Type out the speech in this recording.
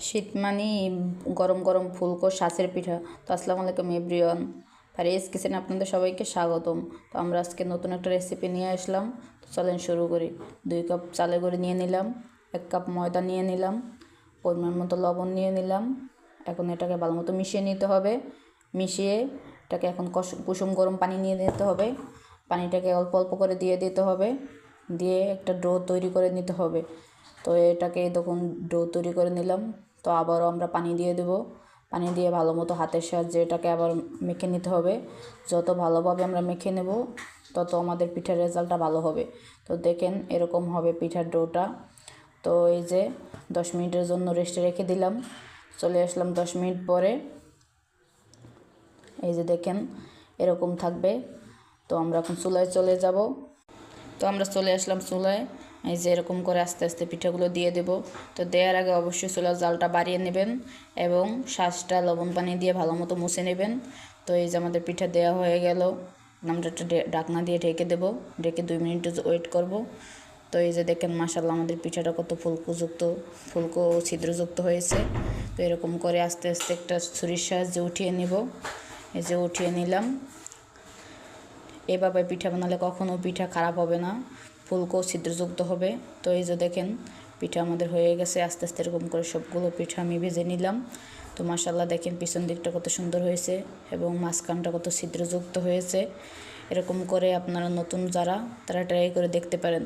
শীত মানে গরম গরম ফুলকো শাঁসের পিঠা। তো আসসালামু আলাইকুম এভরিওয়ান, ফারিয়াস কিচেনে আপনাদের সবাইকে স্বাগতম। তো আমরা আজকে নতুন একটা রেসিপি নিয়ে আসলাম। তো চলেন শুরু করি। 2 কাপ চালের গুঁড়ি নিয়ে নিলাম, 1 কাপ ময়দা নিয়ে নিলাম, পরিমাণ মতো লবণ নিয়ে নিলাম। এখন এটাকে ভালো মতো মিশিয়ে নিতে হবে। মিশিয়ে এটাকে এখন কুসুম গরম পানি নিয়ে নিতে হবে। পানিটাকে অল্প অল্প করে দিয়ে দিতে হবে, দিয়ে একটা ডো তৈরি করে নিতে হবে। তো এটাকে তখন ডো তৈরি করে নিলাম। তো আবারও আমরা পানি দিয়ে দেব। পানি দিয়ে ভালো মতো হাতের সাহায্যে এটাকে আবার মেখে নিতে হবে। যত ভালোভাবে আমরা মেখে নেব তত আমাদের পিঠার রেজাল্টটা ভালো হবে। তো দেখেন এরকম হবে পিঠার ডোটা। তো এই যে 10 মিনিটের জন্য রেস্টে রেখে দিলাম। চলে আসলাম 10 মিনিট পরে। এই যে দেখেন এরকম থাকবে। তো আমরা এখন চুলায় চলে যাব। তো আমরা চলে আসলাম চুলায়। এই যে এরকম করে আস্তে আস্তে পিঠাগুলো দিয়ে দেব। তো দেওয়ার আগে অবশ্যই চুলার জালটা বাড়িয়ে নেবেন এবং শাঁসটা লবণ পানি দিয়ে ভালো মতো মুছে নেবেন। তো এই যে আমাদের পিঠা দেওয়া হয়ে গেল। আমরা একটা ঢাকনা দিয়ে ঢেকে দেব, ঢেকে 2 মিনিট ওয়েট করব। তো এই যে দেখেন মাশাআল্লাহ আমাদের পিঠাটা কত ফুলকো ছিদ্রযুক্ত হয়েছে। তো এরকম করে আস্তে আস্তে একটা ছুরির সাহায্যে উঠিয়ে নিব। এই যে উঠিয়ে নিলাম। এভাবে পিঠা বানালে কখনো পিঠা খারাপ হবে না, ফুলকো ছিদ্রযুক্ত হবে। তো এই যে দেখেন পিঠা আমাদের হয়ে গেছে। আস্তে আস্তে এরকম করে সবগুলো পিঠা আমি ভেজে নিলাম। তো মাশাআল্লাহ দেখেন পিছন দিকটা কত সুন্দর হয়েছে এবং মাঝখানটা কত ছিদ্রযুক্ত হয়েছে। এরকম করে আপনারা নতুন যারা তারা ট্রাই করে দেখতে পারেন।